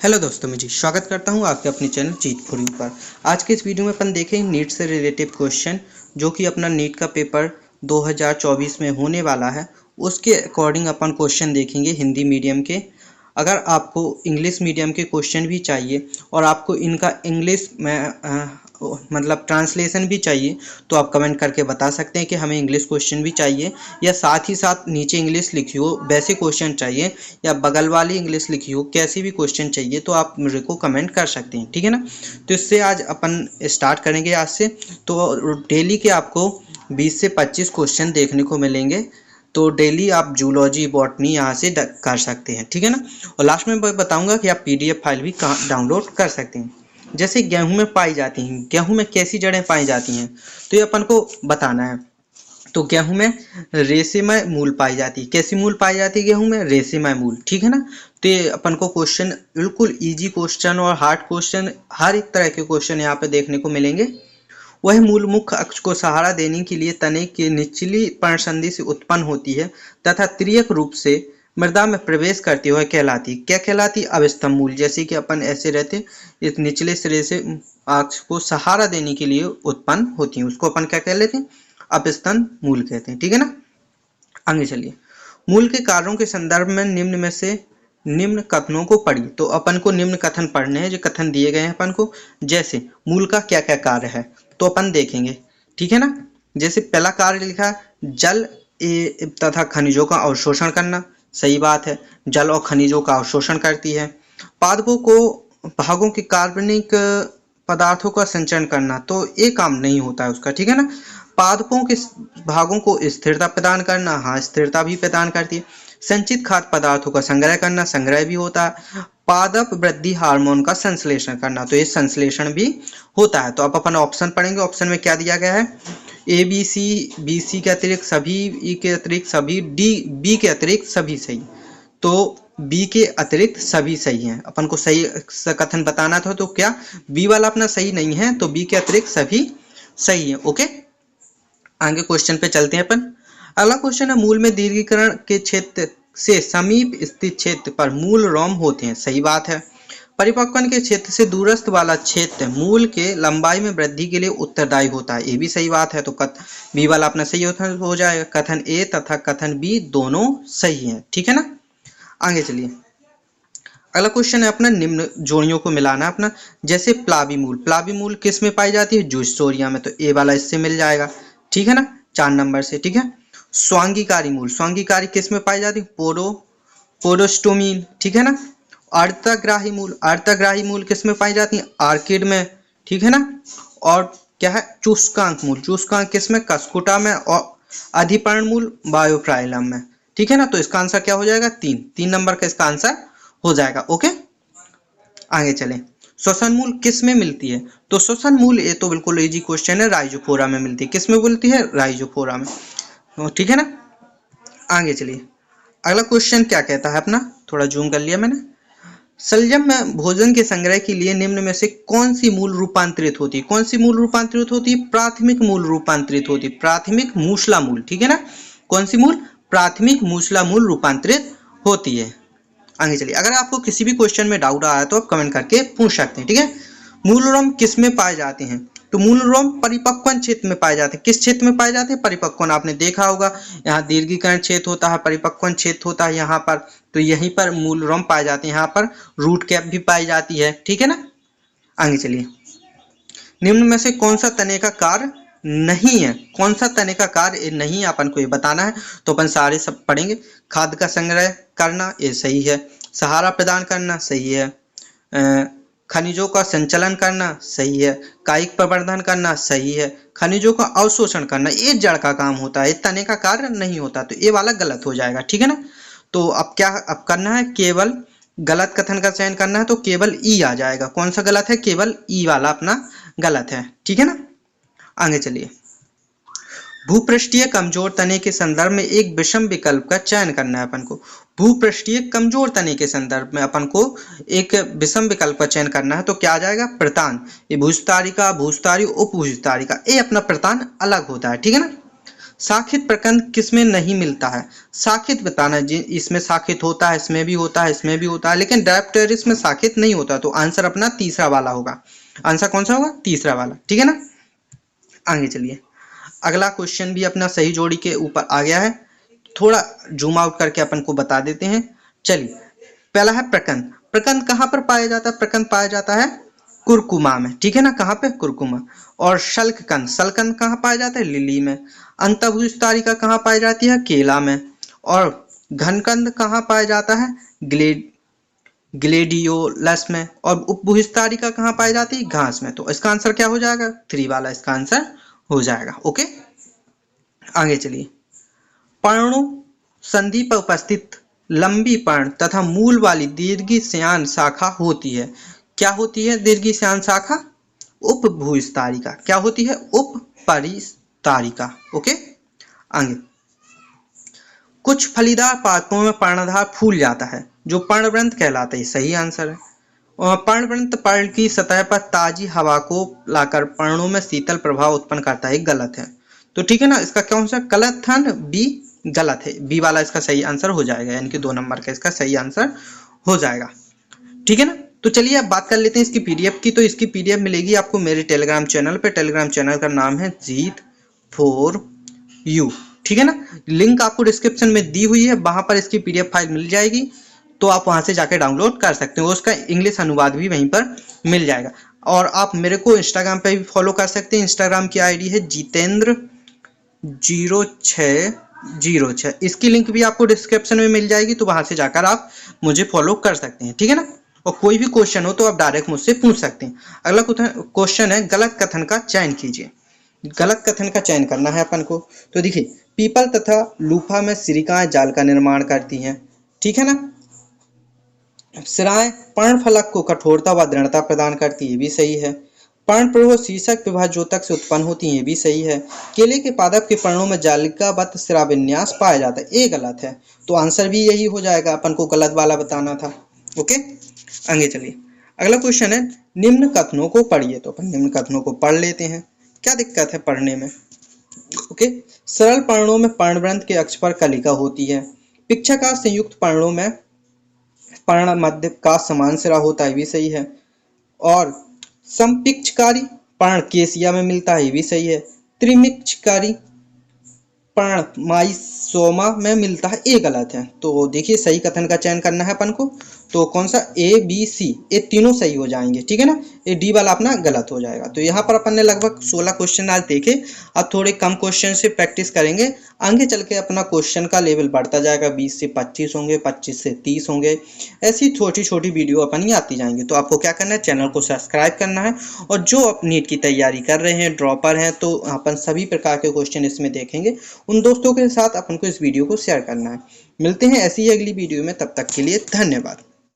Hello दोस्तों, मैं जी स्वागत करता हूं आपके अपने चैनल चीट फॉर यू पर। आज के इस वीडियो में अपन देखेंगे नीट से रिलेटेड क्वेश्चन, जो कि अपना नीट का पेपर 2024 में होने वाला है। उसके अकॉर्डिंग अपन क्वेश्चन देखेंगे हिंदी मीडियम के। अगर आपको इंग्लिश मीडियम के क्वेश्चन भी चाहिए और आपको इनका इंग्लिश में मतलब ट्रांसलेशन भी चाहिए, तो आप कमेंट करके बता सकते हैं कि हमें इंग्लिश क्वेश्चन भी चाहिए, या साथ ही साथ नीचे इंग्लिश लिखी हो वैसे क्वेश्चन चाहिए, या बगल वाली इंग्लिश लिखी हो कैसी भी क्वेश्चन चाहिए, तो आप मेरे को कमेंट कर सकते हैं, ठीक है ना। तो इससे आज अपन स्टार्ट करेंगे आज से। तो डेली के आपको 20 से 25 क्वेश्चन देखने को मिलेंगे। तो डेली आप जूलॉजी बॉटनी यहाँ से कर सकते हैं, ठीक है ना। और लास्ट में मैं बताऊंगा कि आप पीडीएफ फाइल भी कहाँ डाउनलोड कर सकते हैं। जैसे गेहूं में पाई जाती हैं, गेहूं में कैसी जड़ें पाई जाती हैं, तो ये अपन को बताना है। तो गेहूं में रेशेमय मूल पाई जाती है। कैसी मूल पाई जाती है गेहूं में? रेशेमय मूल, ठीक है ना। तो ये अपन को क्वेश्चन बिल्कुल इजी क्वेश्चन और हार्ड क्वेश्चन, हर एक तरह के क्वेश्चन यहाँ पे देखने को मिलेंगे। वह मूल मुख्य अक्ष को सहारा देने के लिए तने की निचली पर्णसंधि से उत्पन्न होती है तथा त्रियक रूप से मृदा में प्रवेश करती हुए कहलाती। क्या कहलाती? अभिस्तंभ मूल। जैसे कि अपन ऐसे रहते, इस निचले सिरे से अक्ष को सहारा देने के लिए उत्पन्न होती है, उसको अपन क्या कह लेते हैं? अभिस्तंभ मूल कहते हैं, ठीक है ना। आगे चलिए। मूल के कार्यों के संदर्भ में निम्न में से निम्न कथनों को पढ़ी। तो अपन को निम्न कथन पढ़ने हैं, जो कथन दिए गए हैं अपन को। जैसे मूल का क्या क्या कार्य है, तो अपन देखेंगे, ठीक है ना। जैसे पहला कार्य लिखा है, जल तथा खनिजों का अवशोषण करना। सही बात है, जल और खनिजों का अवशोषण करती है। पादपों को भागों के कार्बनिक पदार्थों का संचरण करना, तो ये काम नहीं होता है उसका, ठीक है ना। पादपों के भागों को स्थिरता प्रदान करना, हाँ स्थिरता भी प्रदान करती है। संचित खाद्य पदार्थों का संग्रह करना, संग्रह भी होता है। पादप वृद्धि हार्मोन का संश्लेषण करना, तो ये संश्लेषण भी होता है। तो अब अपन ऑप्शन पढ़ेंगे। ऑप्शन में क्या दिया गया है? ए बी सी के अतिरिक्त सभी, ई के अतिरिक्त सभी, डी बी के अतिरिक्त सभी सही। तो बी के अतिरिक्त सभी सही हैं। अपन को सही कथन बताना था, तो क्या बी वाला अपना सही नहीं है, तो बी के अतिरिक्त सभी सही है। ओके, आगे क्वेश्चन पे चलते हैं अपन। अगला क्वेश्चन है, मूल में दीर्घीकरण के क्षेत्र से समीप स्थित क्षेत्र पर मूल रोम होते हैं। सही बात है। परिपक्वन के क्षेत्र से दूरस्थ वाला क्षेत्र मूल के लंबाई में वृद्धि के लिए उत्तरदायी होता है। ये भी सही बात है। तो बी वाला अपना सही हो जाएगा। कथन ए तथा कथन बी दोनों सही है, ठीक है ना। आगे चलिए। अगला क्वेश्चन है अपना, निम्न जोड़ियों को मिलाना अपना। जैसे प्लावी मूल, प्लावी मूल किस में पाई जाती है? जूस्टोरिया में, तो ए वाला इससे मिल जाएगा, ठीक है ना, 4 नंबर से, ठीक है। स्वांगीकारी मूल, स्वांगीकारी किस में पाई जाती है? पोडोस्टोमीन, ठीक है ना। अर्धग्राही मूल, अर्धग्राही मूल किस में पाई जाती है? आर्किड में, ठीक है ना। और क्या है? चुस्कांक मूल, चुस्कांक किस में? कस्कुटा में। और अधिपर्ण मूल बायोफ्राइलम में, ठीक है ना। तो इसका आंसर क्या हो जाएगा? 3 नंबर का इसका आंसर हो जाएगा। ओके, आगे चलें। श्वसन मूल किस में मिलती है? तो श्वसन मूल, ये तो बिल्कुल इजी क्वेश्चन है, राइजोफोरा में मिलती है। किस में मिलती है? राइजोफोरा में, ठीक है ना। आगे चलिए। अगला क्वेश्चन क्या कहता है अपना, थोड़ा जूम कर लिया मैंने। शलजम में भोजन के संग्रह के लिए निम्न में से कौन सी मूल रूपांतरित होती है? कौन सी मूल रूपांतरित होती है? प्राथमिक मूल रूपांतरित होती है, प्राथमिक मूसला मूल, ठीक है ना। कौन सी मूल? प्राथमिक मूसला मूल रूपांतरित होती है। आगे चलिए। अगर आपको किसी भी क्वेश्चन में डाउट आ रहा है तो आप कमेंट करके पूछ सकते हैं, ठीक है। मूल रोम किस में पाए जाते हैं? तो मूल रोम परिपक्वन क्षेत्र में पाए जाते हैं। किस क्षेत्र में पाए जाते हैं? परिपक्वन। आपने देखा होगा, यहाँ दीर्घीकरण क्षेत्र होता है, परिपक्वन क्षेत्र होता है यहाँ पर, तो यहीं पर मूल रोम पाए जाते हैं। यहाँ पर रूट कैप भी पाई जाती है, ठीक है ना। आगे चलिए। निम्न में से कौन सा तने का कार्य नहीं है? कौन सा तने का कार्य नहीं, अपन को ये बताना है। तो अपन सारे सब पढ़ेंगे। खाद्य का संग्रह करना, ये सही है। सहारा प्रदान करना, सही है। खनिजों का संचलन करना, सही है। कायिक प्रवर्धन करना, सही है। खनिजों का अवशोषण करना, ये जड़ का काम होता है, ये तने का कार्य नहीं होता, तो ये वाला गलत हो जाएगा, ठीक है ना। तो अब क्या अब करना है? केवल गलत कथन का चयन करना है, तो केवल ई आ जाएगा। कौन सा गलत है? केवल ई वाला अपना गलत है, ठीक है ना। आगे चलिए। भूपृष्ठीय कमजोर तने के संदर्भ में एक विषम विकल्प का चयन करना है अपन को। भूपृष्ठीय कमजोर तने के संदर्भ में अपन को एक विषम विकल्प का चयन करना है, तो क्या आ जाएगा? प्रतान। ये भूस्तारिका, भूस्तारी, उपभूस्तारिका, ये अपना प्रतान अलग होता है, ठीक है ना। साखित प्रकंद किसमें नहीं मिलता है? साखित बताना जी, इसमें साखित होता है, इसमें भी होता है, इसमें भी होता है, लेकिन डायोप्टेरिस में साखित नहीं होता। तो आंसर अपना तीसरा वाला होगा। आंसर कौन सा होगा? तीसरा वाला। ठीक है ना। आगे चलिए, अगला क्वेश्चन भी अपना सही जोड़ी के ऊपर आ गया है। थोड़ा जूम आउट करके अपन को बता देते हैं। चलिए, पहला है प्रकंद। प्रकंद कहाँ पर पाया जाता है? प्रकंद पाया जाता है कुरकुमा में। ठीक है ना, कहाँ पे? कुरकुमा। और शल्ककंद, शल्ककंद कहाँ पाया जाता है? लिली में। अंतभुजतारिका कहाँ पाई जाती है? केला में। और घनकंद कहाँ पाया जाता है? ग्लेडियोलस में। और उपभुजतारिका कहाँ पाई जाती है? घास में। तो इसका आंसर क्या हो जाएगा? 3 वाला इसका आंसर हो जाएगा। ओके, आगे चलिए। पर्णों संधि पर उपस्थित लंबी पर्ण तथा मूल वाली दीर्घिश्यान शाखा होती है। क्या होती है दीर्घिश्यान शाखा? उपभुजतारिका। क्या होती है? उपपरिस्तारिका। ओके, आगे। कुछ फलीदार पादपों में पर्णधार फूल जाता है जो पर्णवृंत कहलाता है। सही आंसर है। और पर्णवृंत पर्ण की सतह पर ताजी हवा को लाकर पर्णों में शीतल प्रभाव उत्पन्न करता है। गलत है। तो ठीक है ना, इसका कौन सा गलत था? बी गलत है। बी वाला इसका सही आंसर हो जाएगा, यानी कि 2 नंबर का इसका सही आंसर हो जाएगा। ठीक है ना। तो चलिए अब बात कर लेते हैं इसकी पीडीएफ की। तो इसकी पीडीएफ मिलेगी आपको मेरे टेलीग्राम चैनल पे। टेलीग्राम चैनल का नाम है जीत फॉर यू। ठीक है ना, लिंक आपको डिस्क्रिप्शन में दी हुई है, वहां पर इसकी पीडीएफ फाइल मिल जाएगी। तो आप वहां से जाकर डाउनलोड कर सकते हो। उसका इंग्लिश अनुवाद भी वहीं पर मिल जाएगा। और आप मेरे को इंस्टाग्राम पे भी फॉलो कर सकते हैं। इंस्टाग्राम की आईडी है जितेंद्र0606। इसकी लिंक भी आपको डिस्क्रिप्शन में मिल जाएगी, तो वहां से जाकर आप मुझे फॉलो कर सकते हैं। ठीक है ना। और कोई भी क्वेश्चन हो तो आप डायरेक्ट मुझसे पूछ सकते हैं। अगला क्वेश्चन है, गलत कथन का चयन कीजिए। गलत कथन का चयन करना है अपन को। तो देखिए, पीपल तथा लूफा में सिरिकाएं जाल का निर्माण करती हैं। ठीक है ना। सिराएं पर्णफलक को कठोरता व दृढ़ता प्रदान करती है। ये भी सही है। पर्णप्रभो शीर्षक विभाज्योतक से उत्पन्न होती है। ये भी सही है। केले के पादप के पर्णों में जालिकावत सिराविन्यास पाया जाता है। ये गलत है। तो आंसर भी यही हो जाएगा। अपन को गलत वाला बताना था। ओके, आगे चलिए। अगला क्वेश्चन है, निम्न कथनों को पढ़िए। तो अपन निम्न कथनों को पढ़ लेते हैं। क्या दिक्कत है पढ़ने में? ओके, सरल पर्णों में पर्णवृंत के अक्ष पर कलिका होती है। पिक्षाकार संयुक्त पर्णों में पर्ण मध्य का समान सिरा होता है। भी सही है। और समपिक्षकारी पर्ण केसिया में मिलता है। ये भी सही है। त्रिमिक्षकारी पर्ण माइसोमा में मिलता है। ए गलत है। तो देखिए, सही कथन का चयन करना है अपन को। तो कौन सा? ए बी सी, ये तीनों सही हो जाएंगे। ठीक है ना। ये डी वाला अपना गलत हो जाएगा। तो यहाँ पर अपन ने लगभग 16 क्वेश्चन आज देखे। अब थोड़े कम क्वेश्चन से प्रैक्टिस करेंगे। आगे चल के अपना क्वेश्चन का लेवल बढ़ता जाएगा। 20 से 25 होंगे, 25 से 30 होंगे। ऐसी छोटी छोटी वीडियो अपन ही आती जाएंगी। तो आपको क्या करना है? चैनल को सब्सक्राइब करना है। और जो आप नीट की तैयारी कर रहे हैं, ड्रॉपर हैं, तो अपन सभी प्रकार के क्वेश्चन इसमें देखेंगे। उन दोस्तों के साथ अपन को इस वीडियो को शेयर करना है। मिलते हैं ऐसी ही अगली वीडियो में। तब तक के लिए धन्यवाद।